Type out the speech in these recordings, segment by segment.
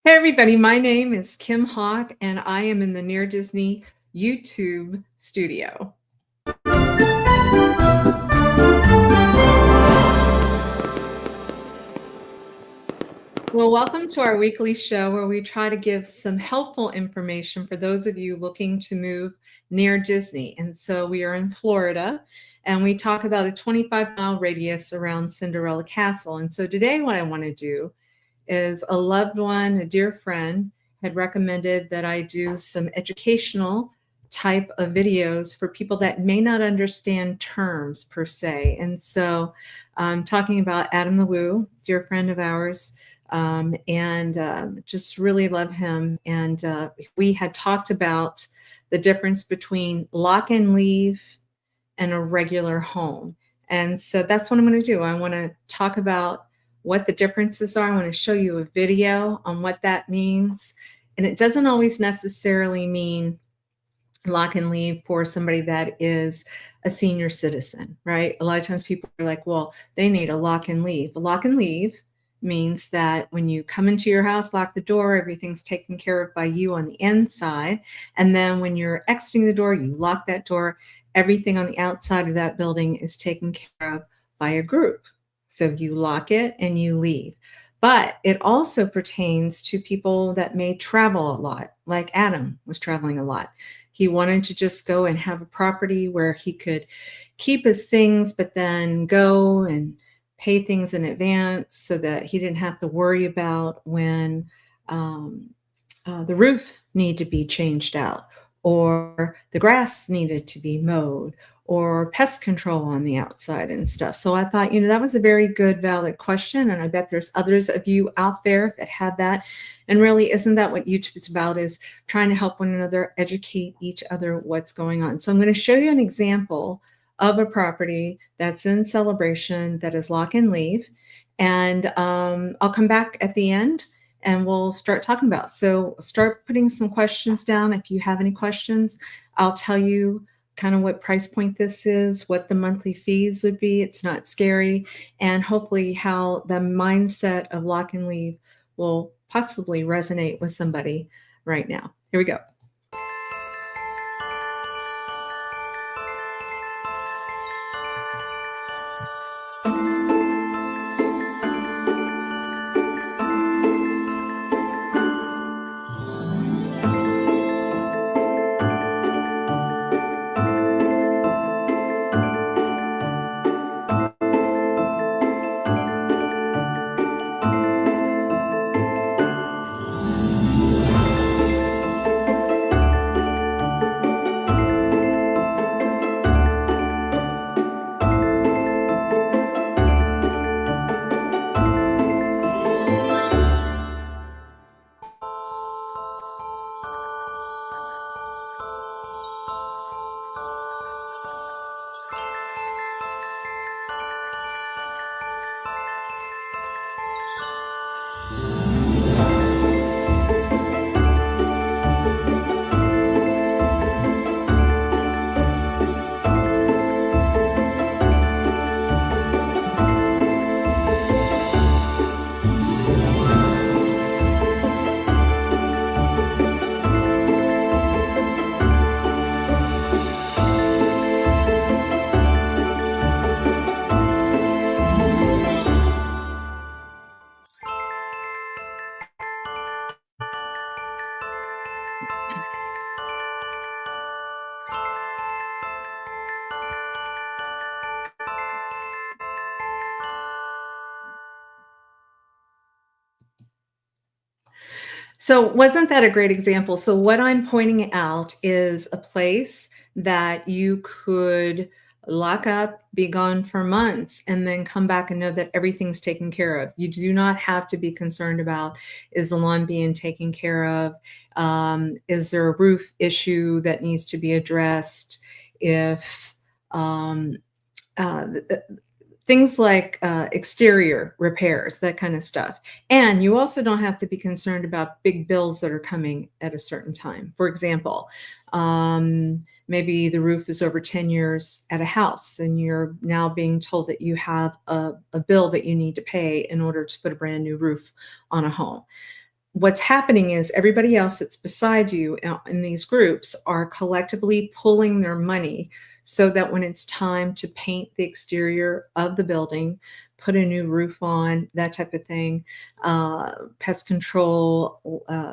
Hey everybody, my name is Kim Hawk and I am in the Near Disney YouTube studio. Well, welcome to our weekly show where we try to give some helpful information for those of you looking to move near Disney. And so we are in Florida and we talk about a 25-mile radius around Cinderella Castle. And so today what I want to do is a loved one, a dear friend, had recommended that I do some educational type of videos for people that may not understand terms per se. And so I'm talking about Adam the Woo, dear friend of ours, and just really love him. And we had talked about the difference between lock and leave and a regular home. And so that's what I'm going to do. I want to talk about what the differences are. I want to show you a video on what that means. And it doesn't always necessarily mean lock and leave for somebody that is a senior citizen, right? A lot of times people are like, well, they need a lock and leave. A lock and leave means that when you come into your house, lock the door, everything's taken care of by you on the inside. And then when you're exiting the door, you lock that door. Everything on the outside of that building is taken care of by a group. So you lock it and you leave. But it also pertains to people that may travel a lot, like Adam was traveling a lot. He wanted to just go and have a property where he could keep his things, but then go and pay things in advance so that he didn't have to worry about when the roof needed to be changed out, or the grass needed to be mowed, or pest control on the outside and stuff. So I thought, that was a very good, valid question. And I bet there's others of you out there that have that. And really, isn't that what YouTube is about, is trying to help one another, educate each other what's going on. So I'm going to show you an example of a property that's in Celebration that is lock and leave. And I'll come back at the end and we'll start talking about. So start putting some questions down. If you have any questions, I'll tell you kind of what price point this is, what the monthly fees would be. It's not scary. And hopefully how the mindset of lock and leave will possibly resonate with somebody right now. Here we go. So wasn't that a great example? So what I'm pointing out is a place that you could lock up, be gone for months, and then come back and know that everything's taken care of. You do not have to be concerned about, is the lawn being taken care of? Is there a roof issue that needs to be addressed? If things like exterior repairs, that kind of stuff. And you also don't have to be concerned about big bills that are coming at a certain time. For example, maybe the roof is over 10 years at a house and you're now being told that you have a bill that you need to pay in order to put a brand new roof on a home. what's happening is everybody else that's beside you in these groups are collectively pulling their money so that when it's time to paint the exterior of the building, put a new roof on, that type of thing, pest control,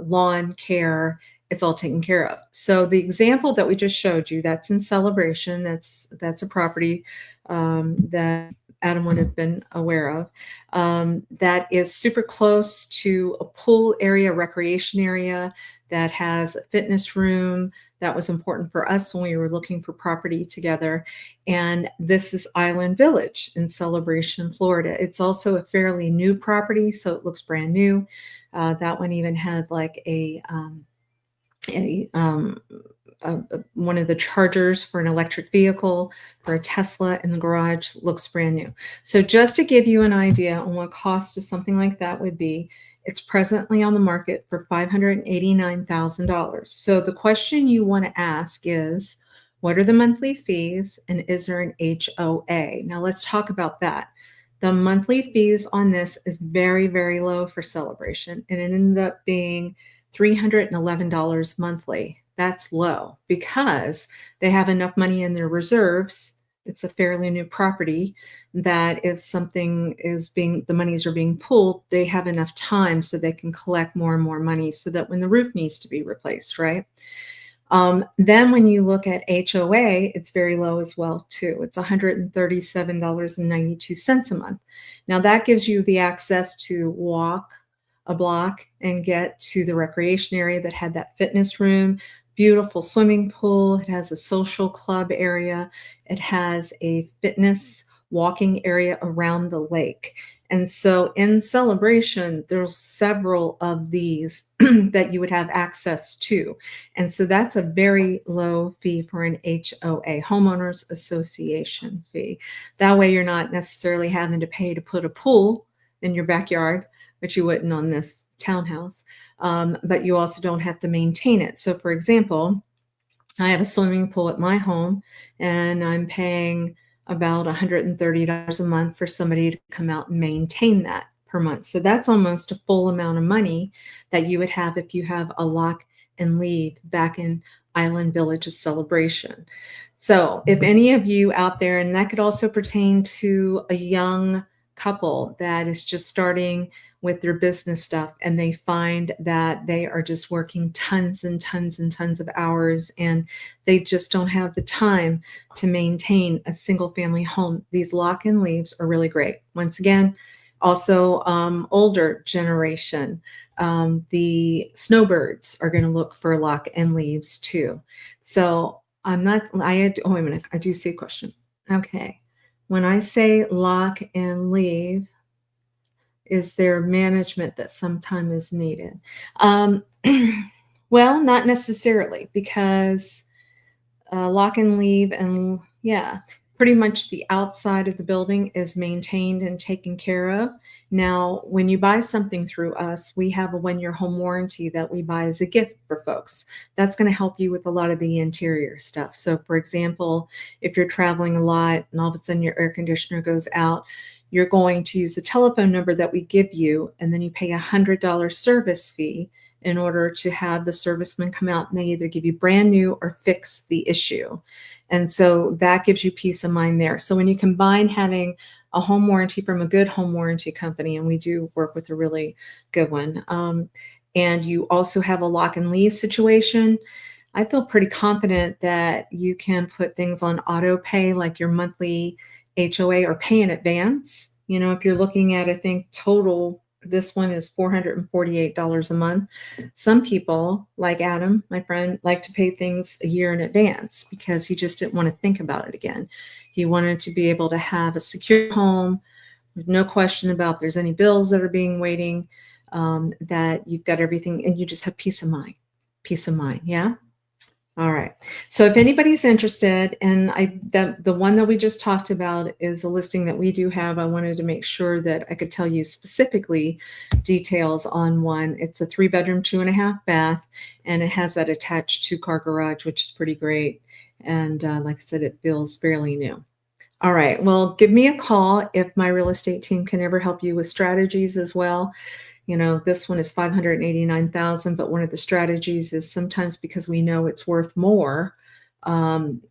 lawn care, it's all taken care of. So the example that we just showed you, that's in Celebration. That's a property that Adam would have been aware of. That is super close to a pool area, recreation area, that has a fitness room. That was important for us when we were looking for property together. And this is Island Village in Celebration, Florida. It's also a fairly new property, so it looks brand new. That one even had like a, um, one of the chargers for an electric vehicle for a Tesla in the garage. Looks brand new. So just to give you an idea on what cost of something like that would be, it's presently on the market for $589,000. So the question you want to ask is, what are the monthly fees and is there an HOA? Now let's talk about that. The monthly fees on this is very, very low for Celebration, and it ended up being $311 monthly. That's low because they have enough money in their reserves. It's a fairly new property that if something is the monies are being pulled, they have enough time so they can collect more and more money so that when the roof needs to be replaced, right? Then when you look at HOA, it's very low as well too. It's $137.92 a month. Now that gives you the access to walk a block and get to the recreation area that had that fitness room, beautiful swimming pool. It has a social club area. It has a fitness walking area around the lake. And so in Celebration, there's several of these that you would have access to. And so that's a very low fee for an HOA, Homeowners Association fee. That way you're not necessarily having to pay to put a pool in your backyard, which you wouldn't on this townhouse, but you also don't have to maintain it. So for example, I have a swimming pool at my home and I'm paying about $130 a month for somebody to come out and maintain that per month. So that's almost a full amount of money that you would have if you have a lock and leave back in Island Village's Celebration. So if any of you out there, and that could also pertain to a young couple that is just starting with their business stuff and they find that they are just working tons and tons and tons of hours and they just don't have the time to maintain a single family home, these lock and leaves are really great. Once again, also older generation, the Snowbirds are going to look for lock and leaves too. So oh, wait a minute, I do see a question. Okay. When I say lock and leave, is there management that sometimes is needed? Well, not necessarily, because lock and leave and yeah, pretty much the outside of the building is maintained and taken care of. Now, when you buy something through us, we have a 1-year home warranty that we buy as a gift for folks. That's going to help you with a lot of the interior stuff. So for example, if you're traveling a lot and all of a sudden your air conditioner goes out, you're going to use the telephone number that we give you, and then you pay $100 service fee in order to have the serviceman come out and they either give you brand new or fix the issue. And so that gives you peace of mind there. So when you combine having a home warranty from a good home warranty company, and we do work with a really good one, and you also have a lock and leave situation, I feel pretty confident that you can put things on auto pay, like your monthly HOA, or pay in advance. You know, if you're looking at, I think total, this one is $448 a month. Some people, like Adam, my friend, like to pay things a year in advance because he just didn't want to think about it again. He wanted to be able to have a secure home with no question about there's any bills that are being waiting, that you've got everything and you just have peace of mind. Peace of mind, yeah? All right. So if anybody's interested, and the one that we just talked about is a listing that we do have. I wanted to make sure that I could tell you specifically details on one. It's a 3-bedroom, 2.5 bath, and it has that attached 2-car garage, which is pretty great. And like I said, it feels fairly new. All right. Well, give me a call if my real estate team can ever help you with strategies as well. This one is 589,000, but one of the strategies is sometimes because we know it's worth more, um,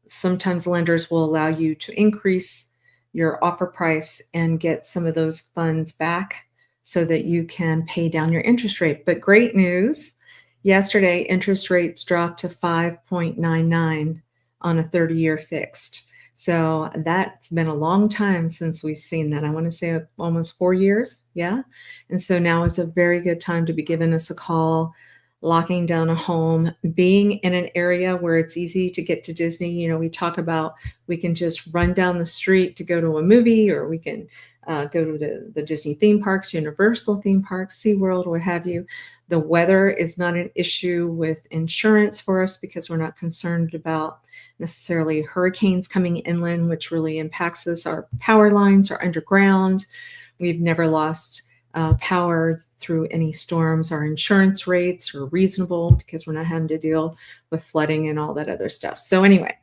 sometimes lenders will allow you to increase your offer price and get some of those funds back so that you can pay down your interest rate. But great news, yesterday interest rates dropped to 5.99 on a 30-year fixed. So that's been a long time since we've seen that. I want to say almost 4 years. Yeah. And so now is a very good time to be giving us a call, locking down a home, being in an area where it's easy to get to Disney. We talk about we can just run down the street to go to a movie, or we can go to the Disney theme parks, Universal theme parks, SeaWorld, what have you. The weather is not an issue with insurance for us because we're not concerned about necessarily hurricanes coming inland, which really impacts us. Our power lines are underground. We've never lost power through any storms. Our insurance rates are reasonable because we're not having to deal with flooding and all that other stuff. So anyway,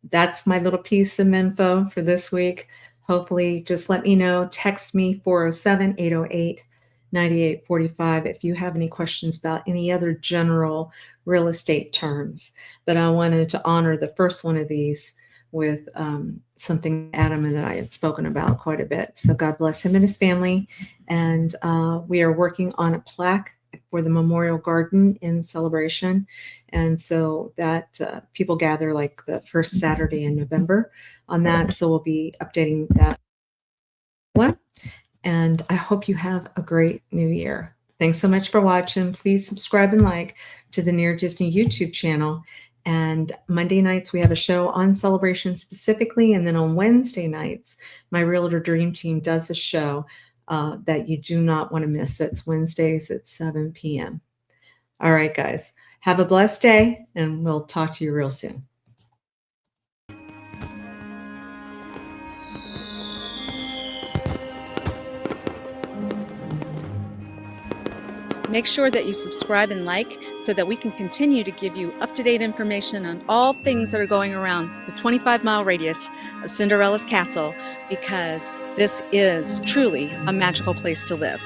that's my little piece of info for this week. Hopefully, just let me know. Text me 407-808-9845 if you have any questions about any other general real estate terms. But I wanted to honor the first one of these with something Adam and I had spoken about quite a bit. So God bless him and his family. And we are working on a plaque for the Memorial Garden in celebration. And so that people gather like the first Saturday in November on that. So we'll be updating that one. And I hope you have a great new year. Thanks so much for watching. Please subscribe and like to the Near Disney YouTube channel. And Monday nights, we have a show on celebration specifically. And then on Wednesday nights, my Realtor Dream Team does a show that you do not want to miss. It's Wednesdays at 7 p.m. All right, guys. Have a blessed day, and we'll talk to you real soon. Make sure that you subscribe and like so that we can continue to give you up-to-date information on all things that are going around the 25-mile radius of Cinderella's Castle, because this is truly a magical place to live.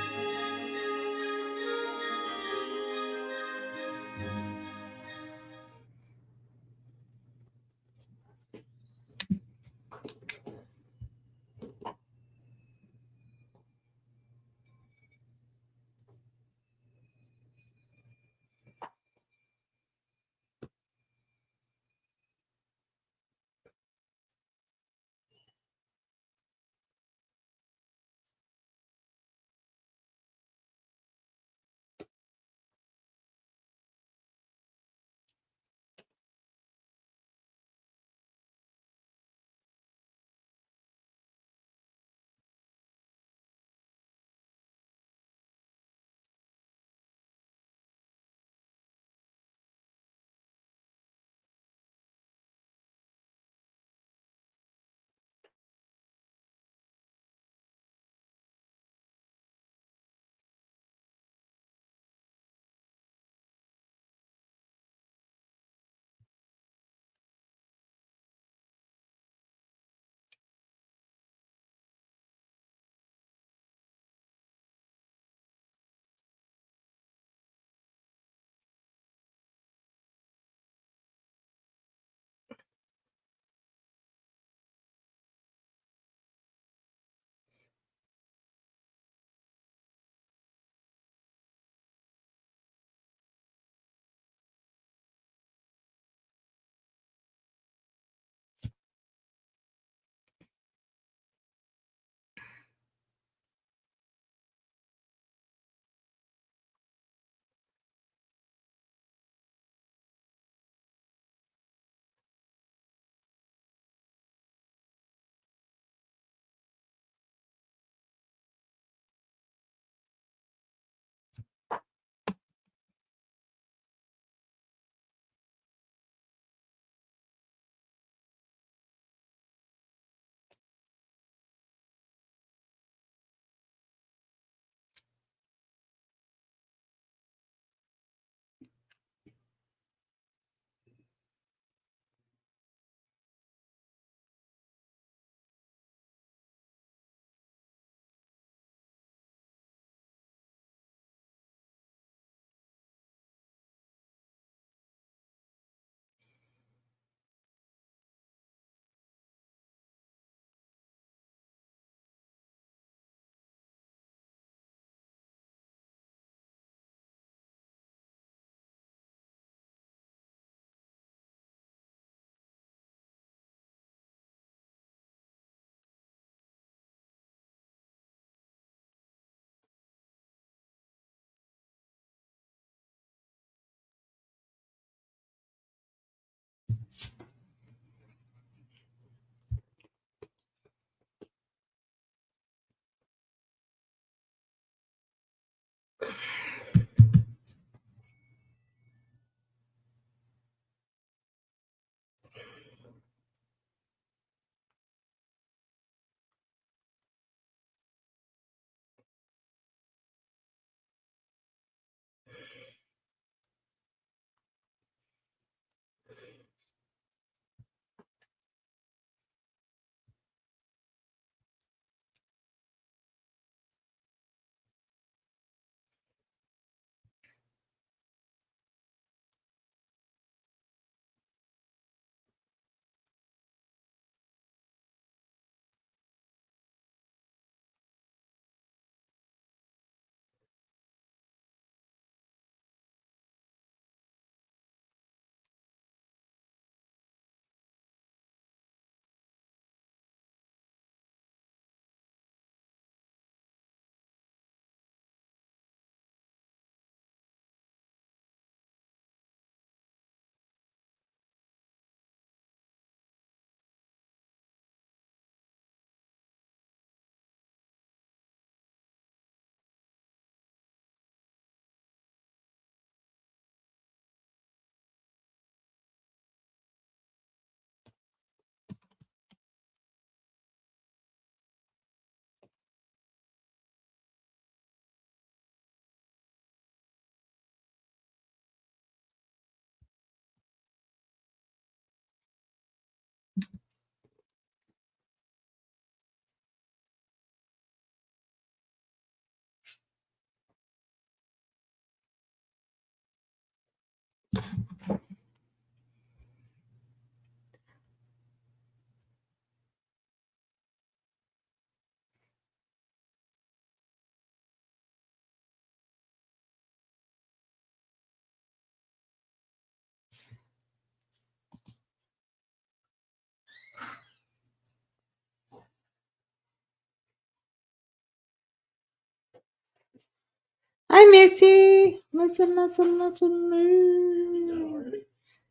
Hi, Missy. Missy.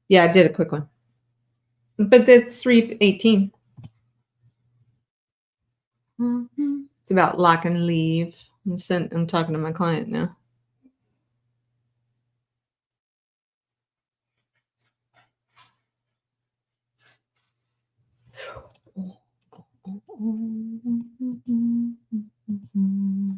Yeah, I did a quick one. But it's 3:18. It's about lock and leave. I'm talking to my client now.